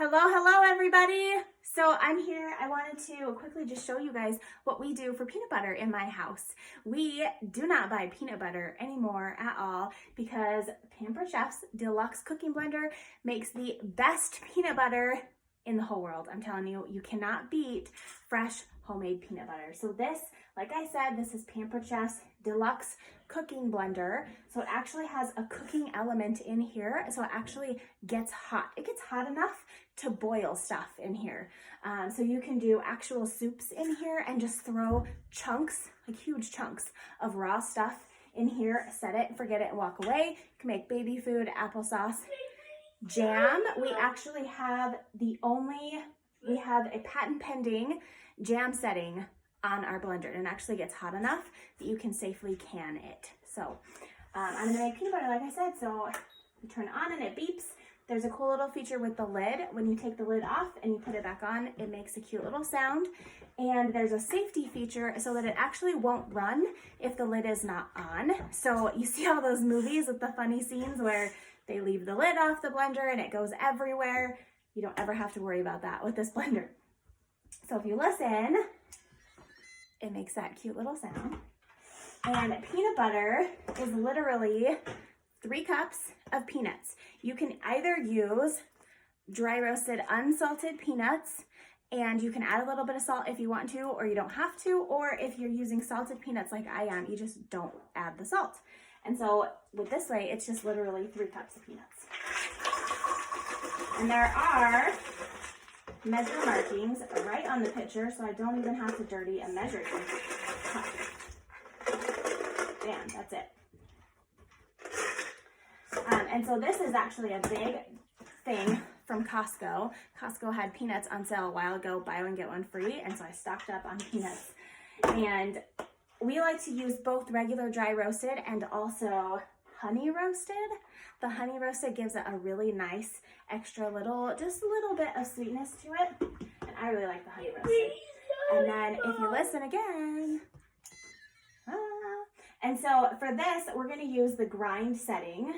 Hello everybody. So I'm here. I wanted to quickly just show you guys what we do for peanut butter in my house. We do not buy peanut butter anymore at all because Pampered Chef's deluxe cooking blender makes the best peanut butter in the whole world. I'm telling you, you cannot beat fresh homemade peanut butter. So this, like I said, this is Pampered Chef's deluxe cooking blender. So it actually has a cooking element in here. So it actually gets hot. It gets hot enough to boil stuff in here. So you can do actual soups in here and just throw chunks, like huge chunks of raw stuff in here, set it, forget it, and walk away. You can make baby food, applesauce, jam. We actually have we have a patent pending jam setting on our blender, and it actually gets hot enough that you can safely can it. So I'm gonna make peanut butter, like I said. So you turn it on and it beeps. There's a cool little feature with the lid. When you take the lid off and you put it back on, it makes a cute little sound. And there's a safety feature so that it actually won't run if the lid is not on. So you see all those movies with the funny scenes where they leave the lid off the blender and it goes everywhere. You don't ever have to worry about that with this blender. So if you listen, it makes that cute little sound. And peanut butter is literally 3 cups of peanuts. You can either use dry roasted unsalted peanuts, and you can add a little bit of salt if you want to, or you don't have to, or if you're using salted peanuts like I am, you just don't add the salt. And so with this way, it's just literally 3 cups of peanuts. And there are measure markings right on the pitcher, so I don't even have to dirty a measuring cup. Bam, that's it. And so this is actually a big thing from Costco. Costco had peanuts on sale a while ago, buy one, get one free, and so I stocked up on peanuts. And we like to use both regular dry roasted and also honey roasted. The honey roasted gives it a really nice extra little, just a little bit of sweetness to it. And I really like the honey roasted. And then if you listen again, and so for this, we're gonna use the grind setting.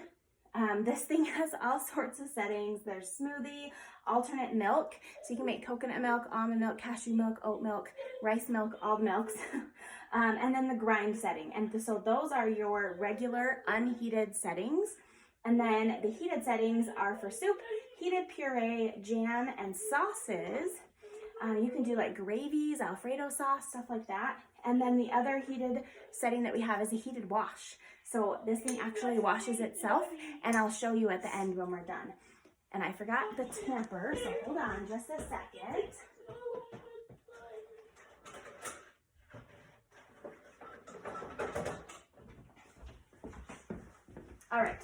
This thing has all sorts of settings. There's smoothie, alternate milk. So you can make coconut milk, almond milk, cashew milk, oat milk, rice milk, all the milks. And then the grind setting. And so those are your regular unheated settings. And then the heated settings are for soup, heated puree, jam, and sauces. You can do like gravies, Alfredo sauce, stuff like that. And then the other heated setting that we have is a heated wash. So this thing actually washes itself, and I'll show you at the end when we're done. And I forgot the tamper, so hold on just a second. All right.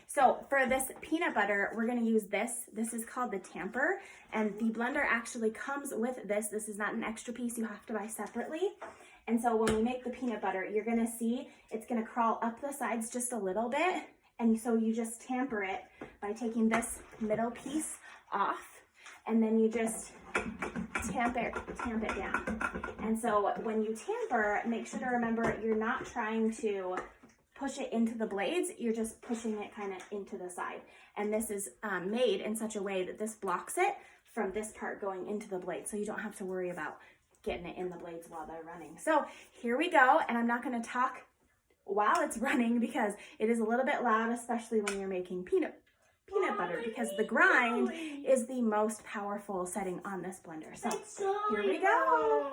So for this peanut butter, we're going to use this. This is called the tamper, and the blender actually comes with this. This is not an extra piece you have to buy separately. And so when we make the peanut butter, you're going to see it's going to crawl up the sides just a little bit. And so you just tamper it by taking this middle piece off, and then you just tamp it down. And so when you tamper, make sure to remember you're not trying to push it into the blades, you're just pushing it kind of into the side. And this is made in such a way that this blocks it from this part going into the blade, so you don't have to worry about getting it in the blades while they're running. So here we go, and I'm not going to talk while it's running because it is a little bit loud, especially when you're making peanut butter, because the grind is the most powerful setting on this blender. So here we go.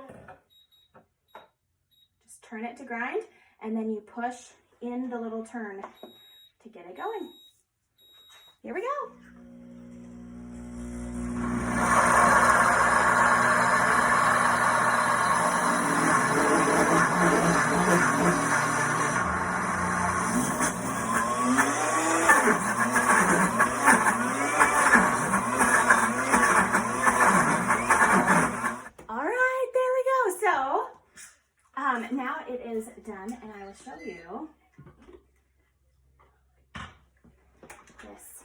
Just turn it to grind, and then you push in the little turn to get it going. Here we go. All right, there we go. So now it is done, and I will show you this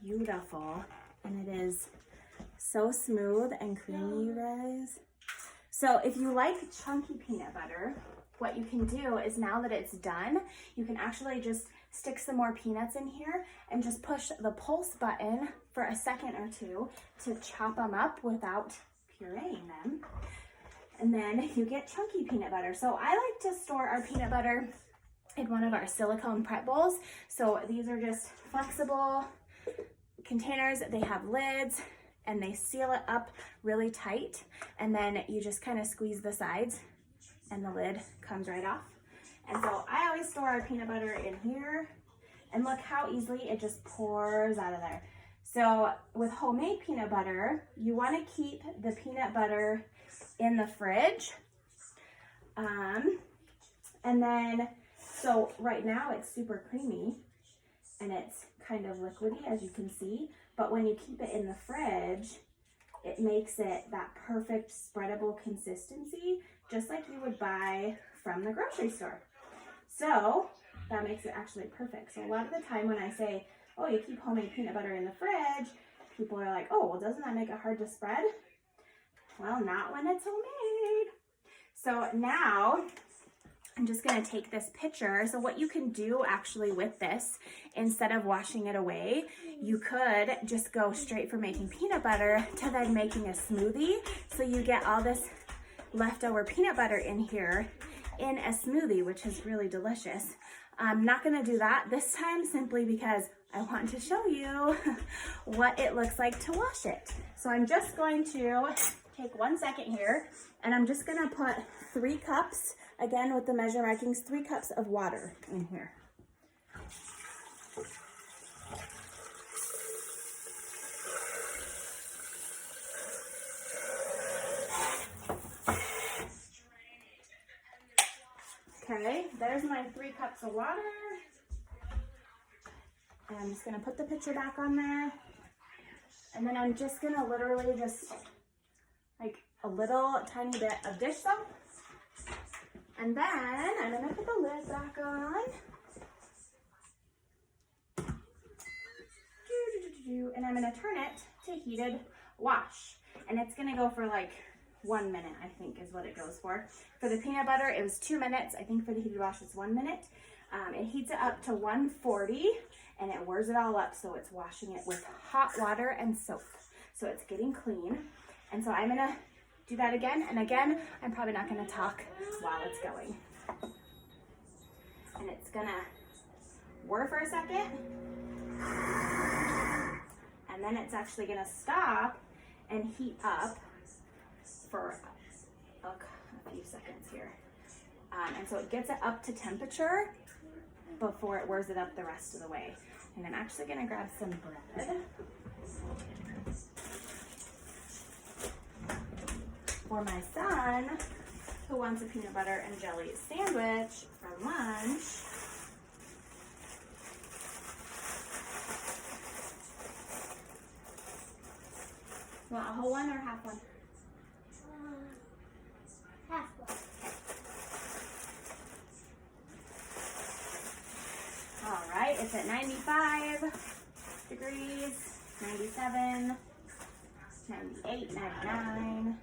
beautiful, and it is so smooth and creamy, you guys. So if you like chunky peanut butter, what you can do is, now that it's done, you can actually just stick some more peanuts in here and just push the pulse button for a second or two to chop them up without pureeing them. And then you get chunky peanut butter. So I like to store our peanut butter in one of our silicone prep bowls. So these are just flexible containers. They have lids and they seal it up really tight. And then you just kind of squeeze the sides and the lid comes right off. And so I always store our peanut butter in here, and look how easily it just pours out of there. So with homemade peanut butter, you want to keep the peanut butter in the fridge. And then, so right now it's super creamy and it's kind of liquidy, as you can see, but when you keep it in the fridge, it makes it that perfect spreadable consistency, just like you would buy from the grocery store. So that makes it actually perfect. So a lot of the time when I say, oh, you keep homemade peanut butter in the fridge, people are like, oh, well, doesn't that make it hard to spread? Well, not when it's homemade. So now I'm just gonna take this pitcher. So what you can do actually with this, instead of washing it away, you could just go straight from making peanut butter to then making a smoothie. So you get all this leftover peanut butter in here in a smoothie, which is really delicious. I'm not gonna do that this time simply because I want to show you what it looks like to wash it. So I'm just going to take 1 second here and I'm just gonna put 3 cups, again with the measure markings, 3 cups of water in here. Okay, there's my 3 cups of water. And I'm just gonna put the pitcher back on there. And then I'm just gonna literally just like a little tiny bit of dish soap. And then I'm gonna put the lid back on. And I'm gonna turn it to heated wash. And it's gonna go for like 1 minute, I think is what it goes for. For the peanut butter, it was 2 minutes. I think for the heated wash, it's 1 minute. It heats it up to 140 and it whirs it all up, so it's washing it with hot water and soap. So it's getting clean. And so I'm gonna do that again and again. I'm probably not gonna talk while it's going. And it's gonna whir for a second. And then it's actually gonna stop and heat up for a few seconds here. And so it gets it up to temperature before it whirs it up the rest of the way. And I'm actually gonna grab some bread. For my son, who wants a peanut butter and jelly sandwich for lunch. You want a whole one or half one? Half one. All right, it's at 95 degrees, 97, 98, 99.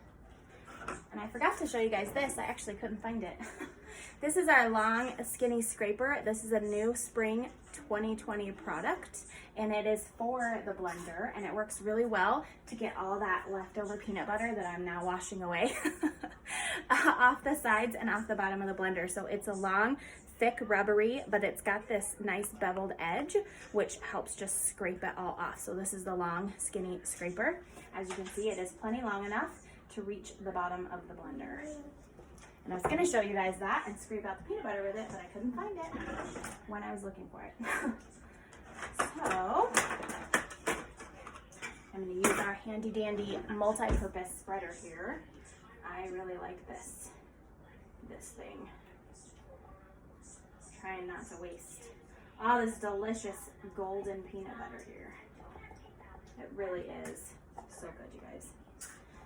And I forgot to show you guys this. I actually couldn't find it. This is our long skinny scraper. This is a new spring 2020 product, and it is for the blender, and it works really well to get all that leftover peanut butter that I'm now washing away off the sides and off the bottom of the blender. So it's a long, thick, rubbery, but it's got this nice beveled edge, which helps just scrape it all off. So this is the long, skinny scraper. As you can see, it is plenty long enough to reach the bottom of the blender. And I was gonna show you guys that and scrape out the peanut butter with it, but I couldn't find it when I was looking for it. So, I'm gonna use our handy dandy multi-purpose spreader here. I really like this thing. Trying not to waste all this delicious golden peanut butter here. It really is so good, you guys.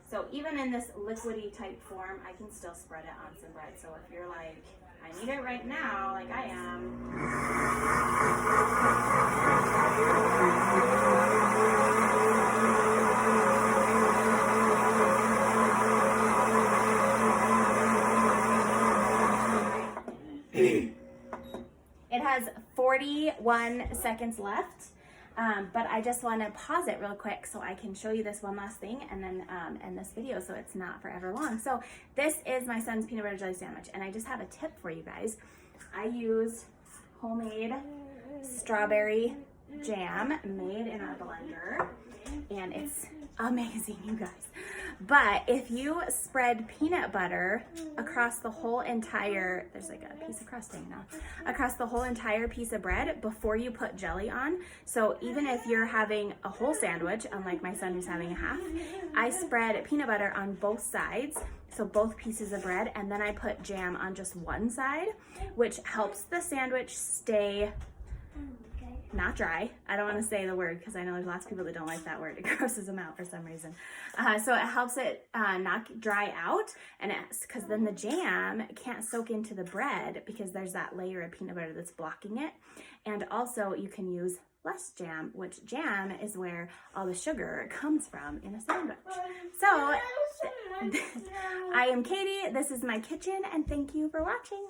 So even in this liquidy type form, I can still spread it on some bread. So if you're like, I need it right now, like I am. It has 40 31 seconds left. But I just want to pause it real quick so I can show you this one last thing and then end this video so it's not forever long. So this is my son's peanut butter jelly sandwich, and I just have a tip for you guys. I used homemade strawberry jam made in our blender, and it's amazing, you guys. But if you spread peanut butter across the whole entire, there's like a piece of crust hanging out, across the whole entire piece of bread before you put jelly on. So even if you're having a whole sandwich, unlike my son who's having a half, I spread peanut butter on both sides, so both pieces of bread, and then I put jam on just one side, which helps the sandwich stay not dry. I don't want to say the word because I know there's lots of people that don't like that word. It grosses them out for some reason. So it helps it not dry out, and it's because then the jam can't soak into the bread because there's that layer of peanut butter that's blocking it. And also you can use less jam, which jam is where all the sugar comes from in a sandwich. So I am Katie. This is my kitchen, and thank you for watching.